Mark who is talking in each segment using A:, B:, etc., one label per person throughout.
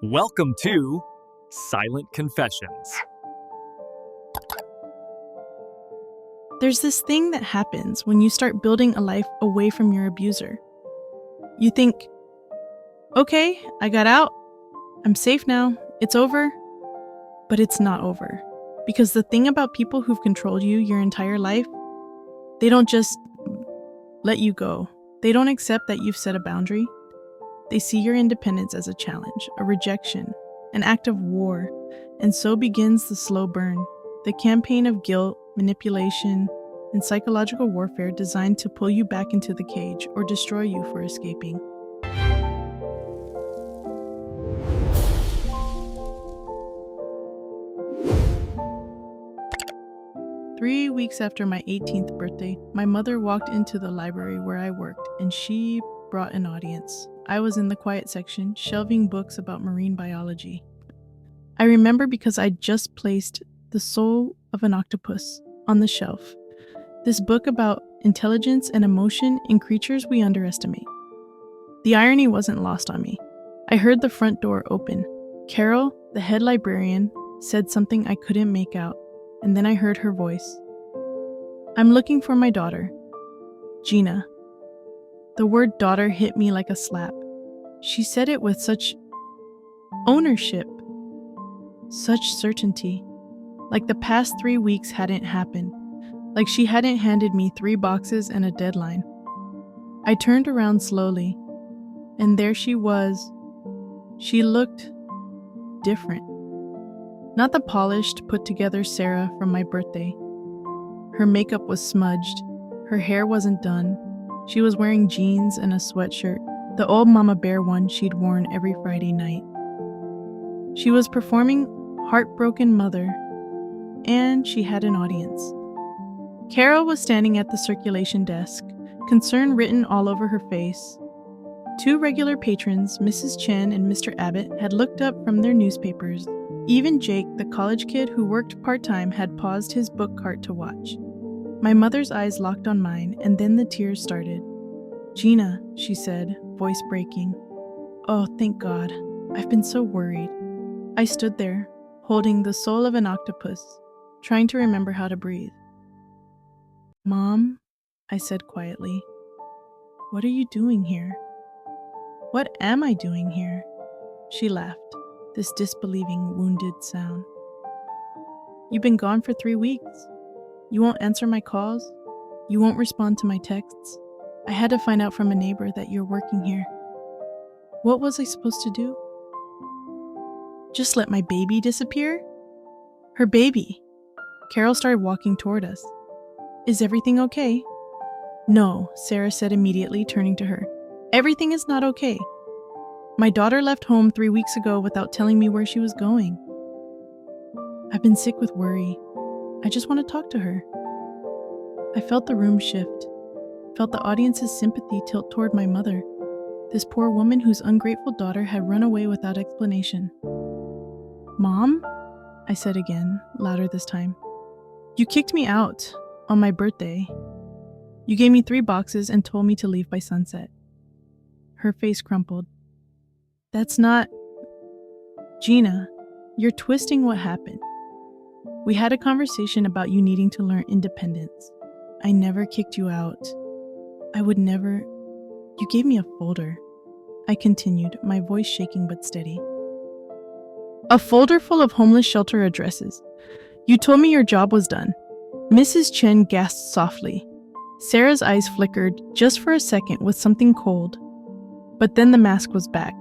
A: Welcome to Silent Confessions.
B: There's this thing that happens when you start building a life away from your abuser. You think, okay, I got out. I'm safe now. It's over. But it's not over. Because the thing about people who've controlled you your entire life, they don't just let you go. They don't accept that you've set a boundary. They see your independence as a challenge, a rejection, an act of war, and so begins the slow burn, the campaign of guilt, manipulation, and psychological warfare designed to pull you back into the cage or destroy you for escaping. Three weeks after my 18th birthday, my mother walked into the library where I worked, and she brought an audience. I was in the quiet section, shelving books about marine biology. I remember because I'd just placed The Soul of an Octopus on the shelf, this book about intelligence and emotion in creatures we underestimate. The irony wasn't lost on me. I heard the front door open. Carol, the head librarian, said something I couldn't make out, and then I heard her voice. "I'm looking for my daughter, Gina." The word daughter hit me like a slap. She said it with such ownership, such certainty, like the past 3 weeks hadn't happened, like she hadn't handed me 3 boxes and a deadline. I turned around slowly, and there she was. She looked different. Not the polished, put-together Sarah from my birthday. Her makeup was smudged. Her hair wasn't done. She was wearing jeans and a sweatshirt, the old Mama Bear one she'd worn every Friday night. She was performing Heartbroken Mother, and she had an audience. Carol was standing at the circulation desk, concern written all over her face. 2 regular patrons, Mrs. Chen and Mr. Abbott, had looked up from their newspapers. Even Jake, the college kid who worked part-time, had paused his book cart to watch. My mother's eyes locked on mine, and then the tears started. "Gina," she said, voice breaking. "Oh, thank God. I've been so worried." I stood there, holding the soul of an octopus, trying to remember how to breathe. "Mom," I said quietly, "what are you doing here?" "What am I doing here?" She laughed, this disbelieving, wounded sound. "You've been gone for 3 weeks. You won't answer my calls. You won't respond to my texts. I had to find out from a neighbor that you're working here." What was I supposed to do? Just let my baby disappear? Her baby. Carol started walking toward us. "Is everything okay?" "No," Sarah said immediately, turning to her. "Everything is not okay. My daughter left home 3 weeks ago without telling me where she was going. I've been sick with worry. I just want to talk to her." I felt the room shift, felt the audience's sympathy tilt toward my mother, this poor woman whose ungrateful daughter had run away without explanation. "Mom?" I said again, louder this time. "You kicked me out on my birthday. You gave me 3 boxes and told me to leave by sunset." Her face crumpled. "That's not... Gina, you're twisting what happened. We had a conversation about you needing to learn independence. I never kicked you out. I would never... You gave me a folder," I continued, my voice shaking but steady. "A folder full of homeless shelter addresses. You told me your job was done." Mrs. Chen gasped softly. Sarah's eyes flickered just for a second with something cold. But then the mask was back.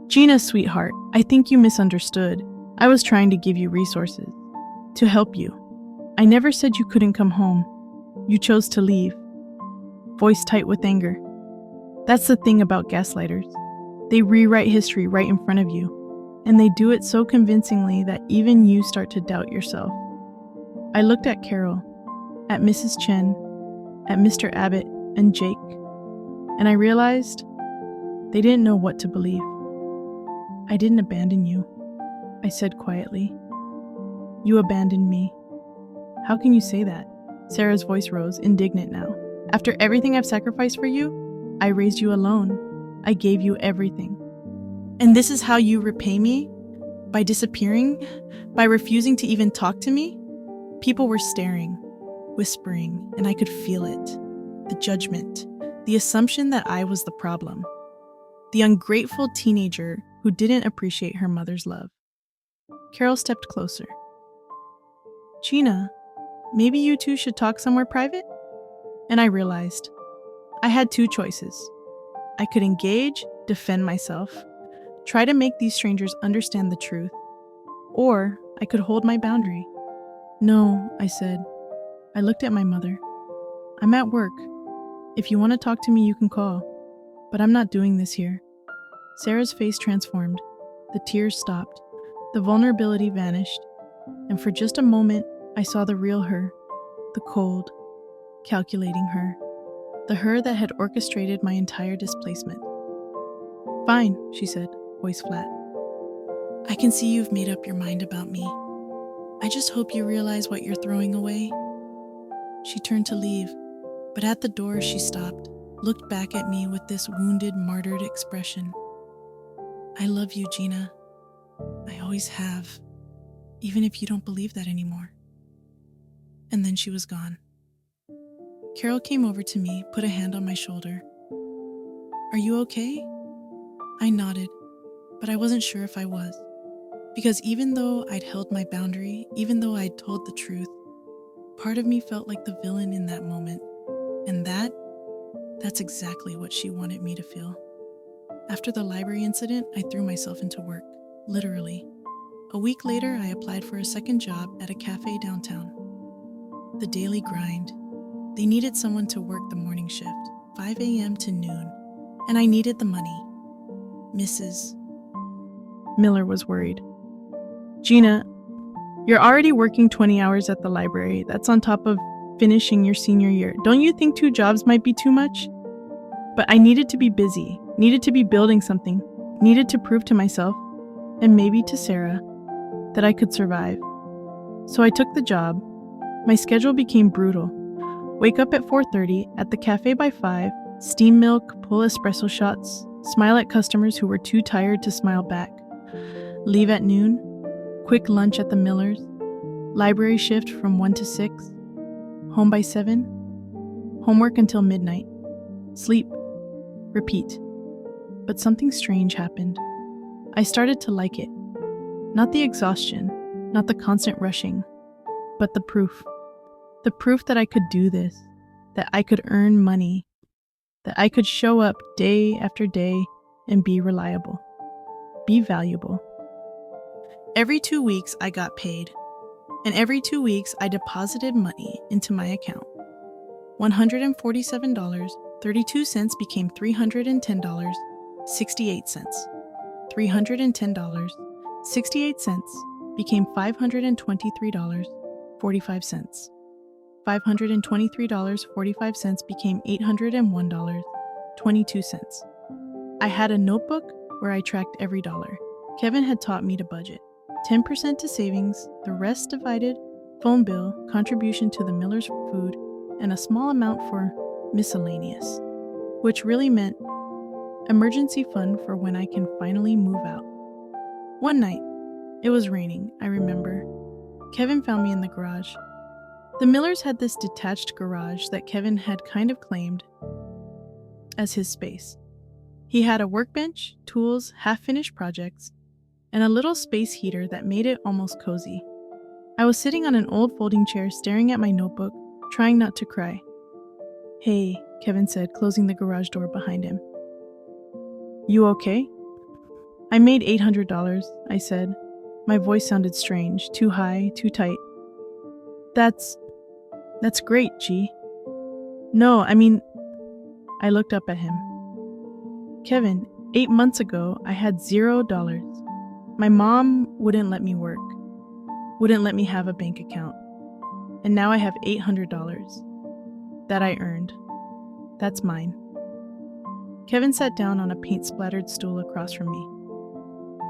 B: "Gina, sweetheart, I think you misunderstood. I was trying to give you resources. To help you. I never said you couldn't come home. You chose to leave." Voice tight with anger. "That's the thing about gaslighters. They rewrite history right in front of you. And they do it so convincingly that even you start to doubt yourself." I looked at Carol, at Mrs. Chen, at Mr. Abbott and Jake, and I realized they didn't know what to believe. "I didn't abandon you," I said quietly. "You abandoned me." "How can you say that?" Sarah's voice rose, indignant now. "After everything I've sacrificed for you, I raised you alone. I gave you everything." And this is how you repay me? By disappearing? By refusing to even talk to me? People were staring, whispering, and I could feel it. The judgment, the assumption that I was the problem. The ungrateful teenager who didn't appreciate her mother's love. Carol stepped closer. Gina, maybe you two should talk somewhere private? And I realized I had two choices. I could engage, defend myself, try to make these strangers understand the truth, or I could hold my boundary. No, I said. I looked at my mother. I'm at work. If you want to talk to me, you can call. But I'm not doing this here. Sarah's face transformed. The tears stopped. The vulnerability vanished. And for just a moment, I saw the real her. The cold, calculating her. The her that had orchestrated my entire displacement. Fine, she said, voice flat. I can see you've made up your mind about me. I just hope you realize what you're throwing away. She turned to leave, but at the door she stopped, looked back at me with this wounded, martyred expression. I love you, Gina. I always have, even if you don't believe that anymore. And then she was gone. Carol came over to me, put a hand on my shoulder. Are you okay? I nodded, but I wasn't sure if I was. Because even though I'd held my boundary, even though I'd told the truth, part of me felt like the villain in that moment. And that's exactly what she wanted me to feel. After the library incident, I threw myself into work, literally. A week later, I applied for a second job at a cafe downtown. The daily grind. They needed someone to work the morning shift, 5 a.m. to noon, and I needed the money. Mrs. Miller was worried. Gina, you're already working 20 hours at the library. That's on top of finishing your senior year. Don't you think 2 jobs might be too much? But I needed to be busy, needed to be building something, needed to prove to myself, and maybe to Sarah, that I could survive. So I took the job. My schedule became brutal. Wake up at 4:30, at the cafe by 5, steam milk, pull espresso shots, smile at customers who were too tired to smile back. Leave at noon, quick lunch at the Millers, library shift from 1 to 6, home by 7, homework until midnight, sleep, repeat. But something strange happened. I started to like it. Not the exhaustion, not the constant rushing, but the proof. The proof that I could do this, that I could earn money, that I could show up day after day and be reliable, be valuable. Every 2 weeks I got paid, and every 2 weeks I deposited money into my account. $147.32 became $310.68. $310.68 became $523.45. $523.45 became $801.22. I had a notebook where I tracked every dollar. Kevin had taught me to budget. 10% to savings, the rest divided, phone bill, contribution to the Miller's food, and a small amount for miscellaneous, which really meant emergency fund for when I can finally move out. One night, it was raining, I remember. Kevin found me in the garage. The Millers had this detached garage that Kevin had kind of claimed as his space. He had a workbench, tools, half-finished projects, and a little space heater that made it almost cozy. I was sitting on an old folding chair staring at my notebook, trying not to cry. Hey, Kevin said, closing the garage door behind him. You okay? I made $800, I said. My voice sounded strange, too high, too tight. That's great, G. No, I mean, I looked up at him. Kevin, 8 months ago, I had $0. My mom wouldn't let me work, wouldn't let me have a bank account. And now I have $800 that I earned. That's mine. Kevin sat down on a paint-splattered stool across from me.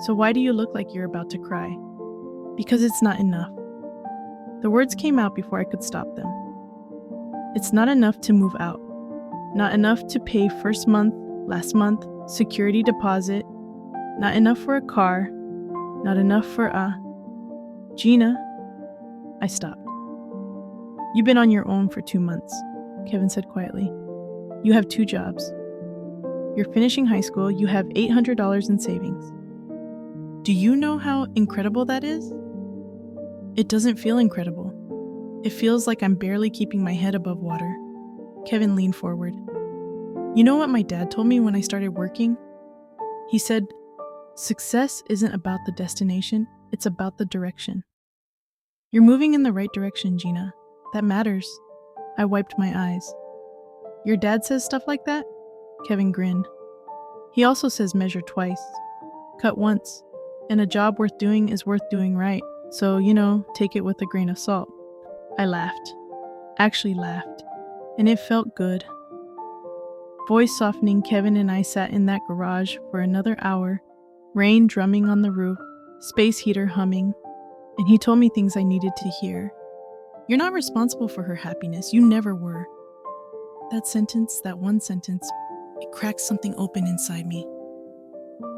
B: So why do you look like you're about to cry? Because it's not enough. The words came out before I could stop them. It's not enough to move out. Not enough to pay first month, last month, security deposit, Not enough for a car. Not enough for Gina. I stopped. You've been on your own for 2 months, Kevin said quietly. You have 2 jobs. You're finishing high school. You have $800 in savings. Do you know how incredible that is? It doesn't feel incredible. It feels like I'm barely keeping my head above water. Kevin leaned forward. You know what my dad told me when I started working? He said, success isn't about the destination, it's about the direction. You're moving in the right direction, Gina. That matters. I wiped my eyes. Your dad says stuff like that? Kevin grinned. He also says measure twice, cut once, and a job worth doing is worth doing right. So, take it with a grain of salt. I laughed. Actually laughed. And it felt good. Voice softening, Kevin and I sat in that garage for another hour, rain drumming on the roof, space heater humming, and he told me things I needed to hear. You're not responsible for her happiness. You never were. That one sentence, it cracked something open inside me.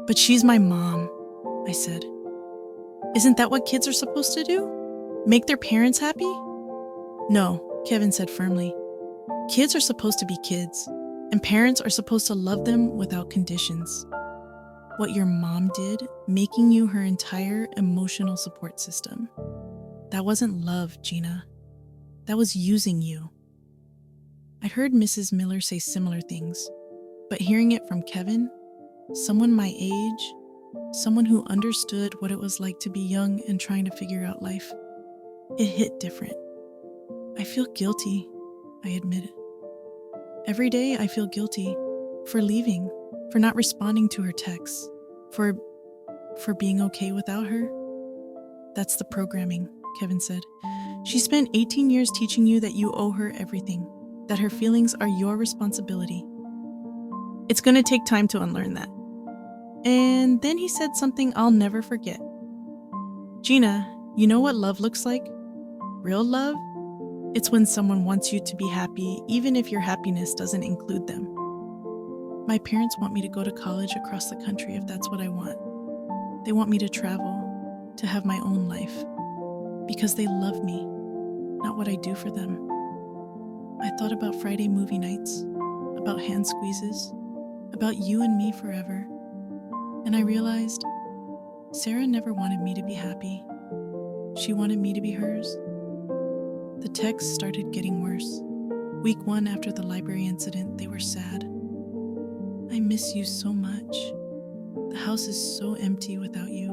B: But she's my mom, I said. Isn't that what kids are supposed to do? Make their parents happy? No, Kevin said firmly. Kids are supposed to be kids, and parents are supposed to love them without conditions. What your mom did, making you her entire emotional support system, that wasn't love, Gina. That was using you. I heard Mrs. Miller say similar things, but hearing it from Kevin, someone my age, someone who understood what it was like to be young and trying to figure out life, it hit different. I feel guilty, I admitted. Every day I feel guilty for leaving, for not responding to her texts, for being okay without her. That's the programming, Kevin said. She spent 18 years teaching you that you owe her everything, that her feelings are your responsibility. It's going to take time to unlearn that. And then he said something I'll never forget. Gina, you know what love looks like? Real love? It's when someone wants you to be happy, even if your happiness doesn't include them. My parents want me to go to college across the country if that's what I want. They want me to travel, to have my own life, because they love me, not what I do for them. I thought about Friday movie nights, about hand squeezes, about you and me forever. And I realized Sarah never wanted me to be happy. She wanted me to be hers. The texts started getting worse. Week 1 after the library incident, they were sad. I miss you so much. The house is so empty without you.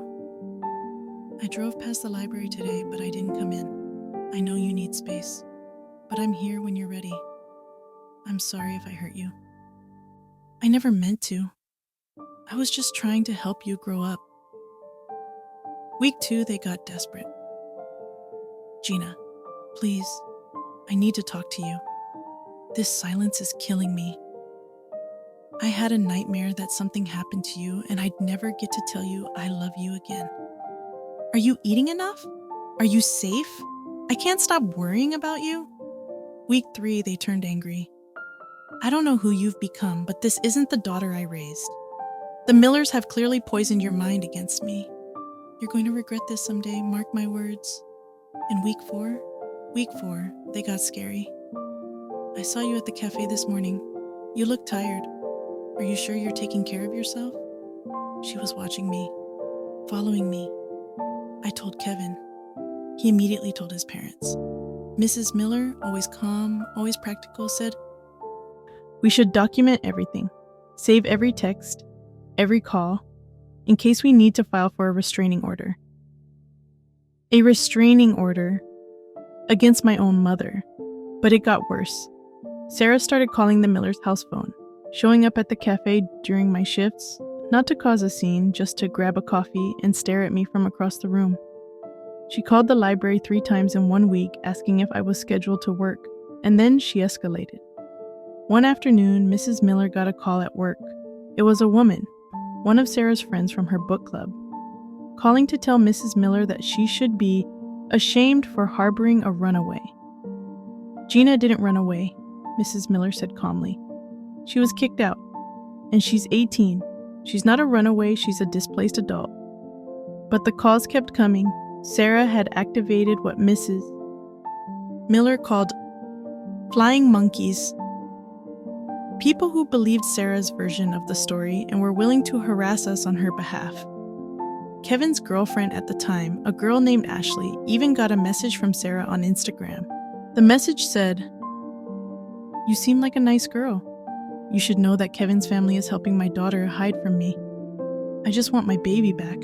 B: I drove past the library today, but I didn't come in. I know you need space, but I'm here when you're ready. I'm sorry if I hurt you. I never meant to. I was just trying to help you grow up. Week 2, they got desperate. Gina, please, I need to talk to you. This silence is killing me. I had a nightmare that something happened to you and I'd never get to tell you I love you again. Are you eating enough? Are you safe? I can't stop worrying about you. Week 3, they turned angry. I don't know who you've become, but this isn't the daughter I raised. The Millers have clearly poisoned your mind against me. You're going to regret this someday, mark my words. And week 4, they got scary. I saw you at the cafe this morning. You look tired. Are you sure you're taking care of yourself? She was watching me, following me. I told Kevin. He immediately told his parents. Mrs. Miller, always calm, always practical, said, we should document everything. Save every text, every call, in case we need to file for a restraining order. A restraining order against my own mother. But it got worse. Sarah started calling the Miller's house phone, showing up at the cafe during my shifts, not to cause a scene, just to grab a coffee and stare at me from across the room. She called the library 3 times in 1 week, asking if I was scheduled to work, and then she escalated. One afternoon, Mrs. Miller got a call at work. It was a woman, one of Sarah's friends from her book club, calling to tell Mrs. Miller that she should be ashamed for harboring a runaway. Gina didn't run away, Mrs. Miller said calmly. She was kicked out, and she's 18, She's not a runaway, she's a displaced adult. But the calls kept coming. Sarah had activated what Mrs. Miller called flying monkeys. People who believed Sarah's version of the story and were willing to harass us on her behalf. Kevin's girlfriend at the time, a girl named Ashley, even got a message from Sarah on Instagram. The message said, "You seem like a nice girl. You should know that Kevin's family is helping my daughter hide from me. I just want my baby back."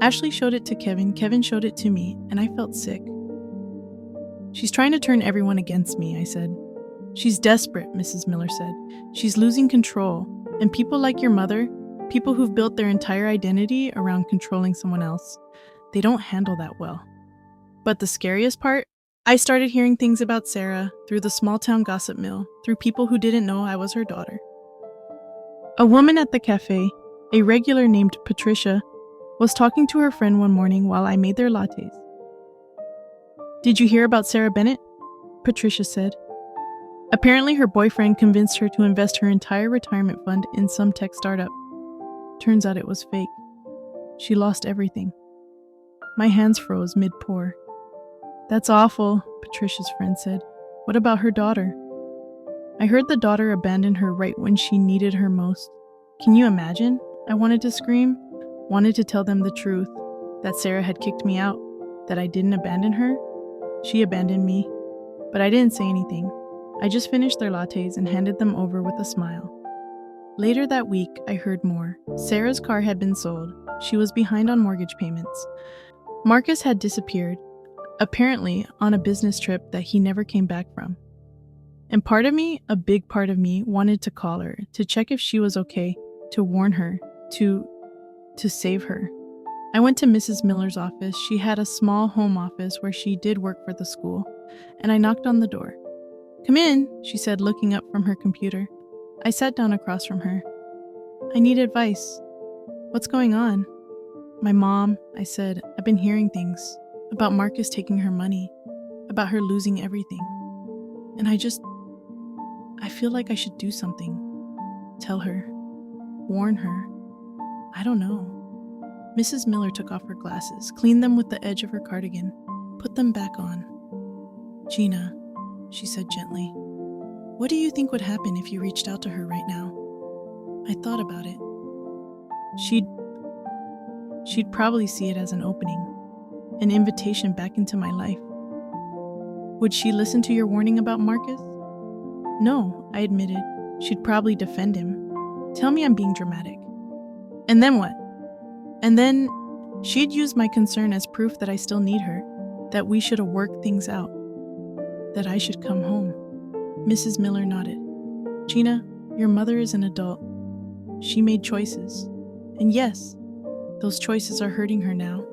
B: Ashley showed it to Kevin, Kevin showed it to me, and I felt sick. "She's trying to turn everyone against me," I said. "She's desperate," Mrs. Miller said. "She's losing control. And people like your mother, people who've built their entire identity around controlling someone else, they don't handle that well." But the scariest part? I started hearing things about Sarah through the small-town gossip mill, through people who didn't know I was her daughter. A woman at the cafe, a regular named Patricia, was talking to her friend one morning while I made their lattes. "Did you hear about Sarah Bennett?" Patricia said. "Apparently her boyfriend convinced her to invest her entire retirement fund in some tech startup. Turns out it was fake. She lost everything." My hands froze mid-pour. "That's awful," Patricia's friend said. "What about her daughter?" "I heard the daughter abandoned her right when she needed her most. Can you imagine?" I wanted to scream, wanted to tell them the truth, that Sarah had kicked me out, that I didn't abandon her. She abandoned me, but I didn't say anything. I just finished their lattes and handed them over with a smile. Later that week, I heard more. Sarah's car had been sold. She was behind on mortgage payments. Marcus had disappeared, apparently on a business trip that he never came back from. And part of me, a big part of me, wanted to call her, to check if she was okay, to warn her, to save her. I went to Mrs. Miller's office. She had a small home office where she did work for the school, and I knocked on the door. "Come in," she said, looking up from her computer. I sat down across from her. "I need advice." "What's going on?" "My mom," I said. "I've been hearing things about Marcus taking her money, about her losing everything. And I feel like I should do something. Tell her. Warn her. I don't know." Mrs. Miller took off her glasses, cleaned them with the edge of her cardigan, put them back on. "Gina," she said gently, "what do you think would happen if you reached out to her right now?" I thought about it. She'd probably see it as an opening, an invitation back into my life. Would she listen to your warning about Marcus? No, I admitted. She'd probably defend him. Tell me I'm being dramatic. And then what? And then she'd use my concern as proof that I still need her, that we should have worked things out, that I should come home. Mrs. Miller nodded. "Gina, your mother is an adult. She made choices. And yes, those choices are hurting her now.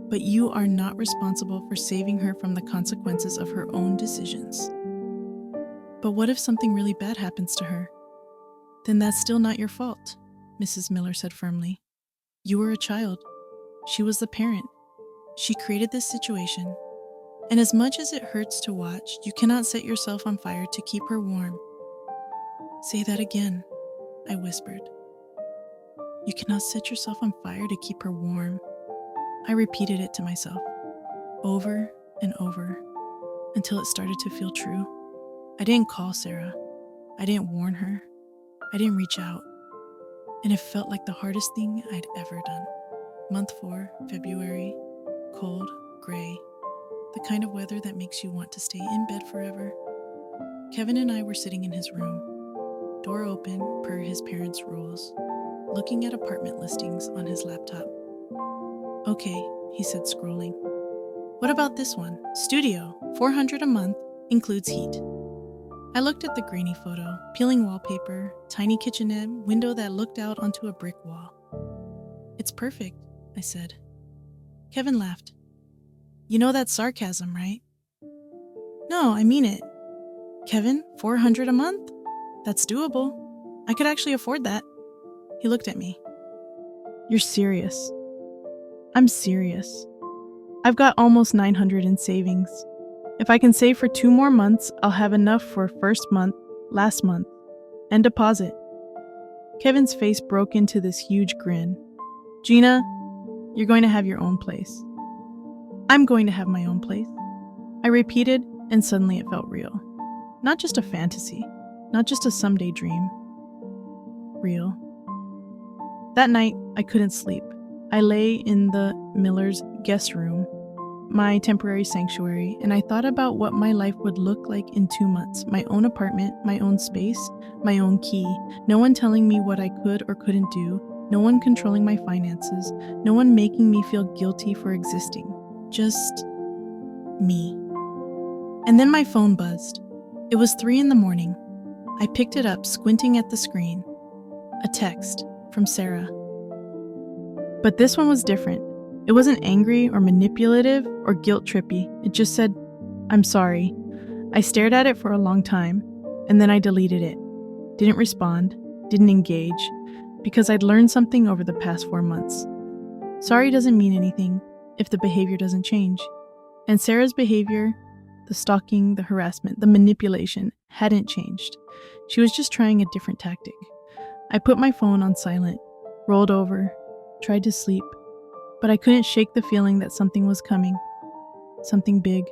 B: But you are not responsible for saving her from the consequences of her own decisions." "But what if something really bad happens to her?" "Then that's still not your fault," Mrs. Miller said firmly. "You were a child. She was the parent. She created this situation. And as much as it hurts to watch, you cannot set yourself on fire to keep her warm." "Say that again," I whispered. "You cannot set yourself on fire to keep her warm." I repeated it to myself, over and over, until it started to feel true. I didn't call Sarah. I didn't warn her. I didn't reach out. And it felt like the hardest thing I'd ever done. Month 4, February, cold, gray, the kind of weather that makes you want to stay in bed forever. Kevin and I were sitting in his room, door open per his parents' rules, looking at apartment listings on his laptop. "Okay," he said, scrolling. "What about this one? Studio, $400 a month, includes heat." I looked at the grainy photo, peeling wallpaper, tiny kitchenette, window that looked out onto a brick wall. "It's perfect," I said. Kevin laughed. "You know that's sarcasm, right?" "No, I mean it." "Kevin, $400 a month? That's doable. I could actually afford that." He looked at me. "You're serious." "I'm serious. I've got almost $900 in savings. If I can save for 2 more months, I'll have enough for first month, last month, and deposit." Kevin's face broke into this huge grin. Gina, you're going to have your own place. I'm going to have my own place. I repeated, and suddenly it felt real. Not just a fantasy, not just a someday dream. Real. That night, I couldn't sleep. I lay in the Miller's guest room, my temporary sanctuary, and I thought about what my life would look like in 2 months. My own apartment, my own space, my own key. No one telling me what I could or couldn't do. No one controlling my finances. No one making me feel guilty for existing. Just me. And then my phone buzzed. It was 3 a.m. I picked it up, squinting at the screen. A text from Sarah. But this one was different. It wasn't angry or manipulative or guilt-trippy. It just said, "I'm sorry." I stared at it for a long time, and then I deleted it. Didn't respond, didn't engage, because I'd learned something over the past 4 months. Sorry doesn't mean anything if the behavior doesn't change. And Sarah's behavior, the stalking, the harassment, the manipulation, hadn't changed. She was just trying a different tactic. I put my phone on silent, rolled over, tried to sleep, but I couldn't shake the feeling that something was coming. Something big.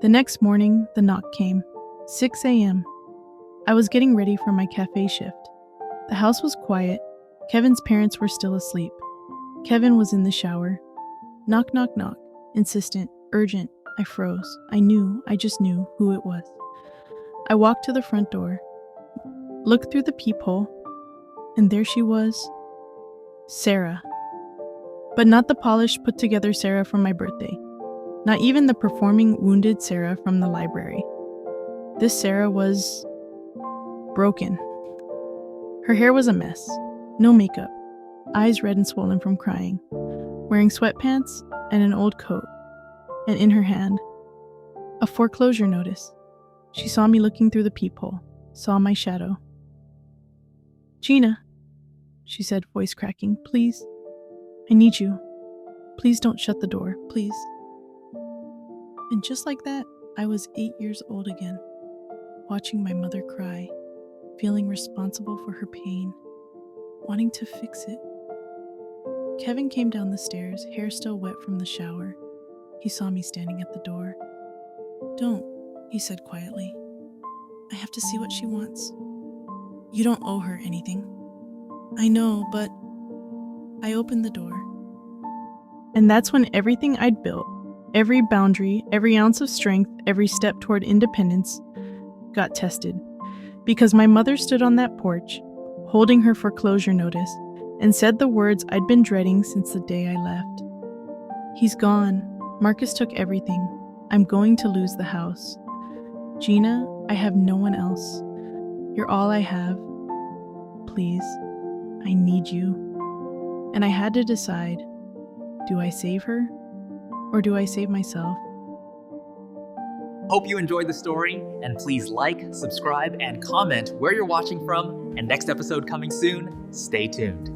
B: The next morning, the knock came. 6 a.m. I was getting ready for my cafe shift. The house was quiet. Kevin's parents were still asleep. Kevin was in the shower. Knock, knock, knock. Insistent, urgent. I froze. I just knew who it was. I walked to the front door, looked through the peephole, and there she was. Sarah. But not the polished, put-together Sarah from my birthday. Not even the performing, wounded Sarah from the library. This Sarah was broken. Her hair was a mess. No makeup. Eyes red and swollen from crying. Wearing sweatpants and an old coat. And in her hand, a foreclosure notice. She saw me looking through the peephole, saw my shadow. "Gina," she said, voice cracking, "please. I need you. Please don't shut the door, please." And just like that, I was 8 years old again, watching my mother cry, feeling responsible for her pain, wanting to fix it. Kevin came down the stairs, hair still wet from the shower. He saw me standing at the door. "Don't," he said quietly. "I have to see what she wants. You don't owe her anything." "I know, but..." I opened the door. And that's when everything I'd built, every boundary, every ounce of strength, every step toward independence, got tested. Because my mother stood on that porch, holding her foreclosure notice, and said the words I'd been dreading since the day I left. "He's gone. Marcus took everything. I'm going to lose the house. Gina, I have no one else. You're all I have. Please, I need you." And I had to decide, do I save her or do I save myself?
A: Hope you enjoyed the story, and please like, subscribe, and comment where you're watching from. And next episode coming soon, stay tuned.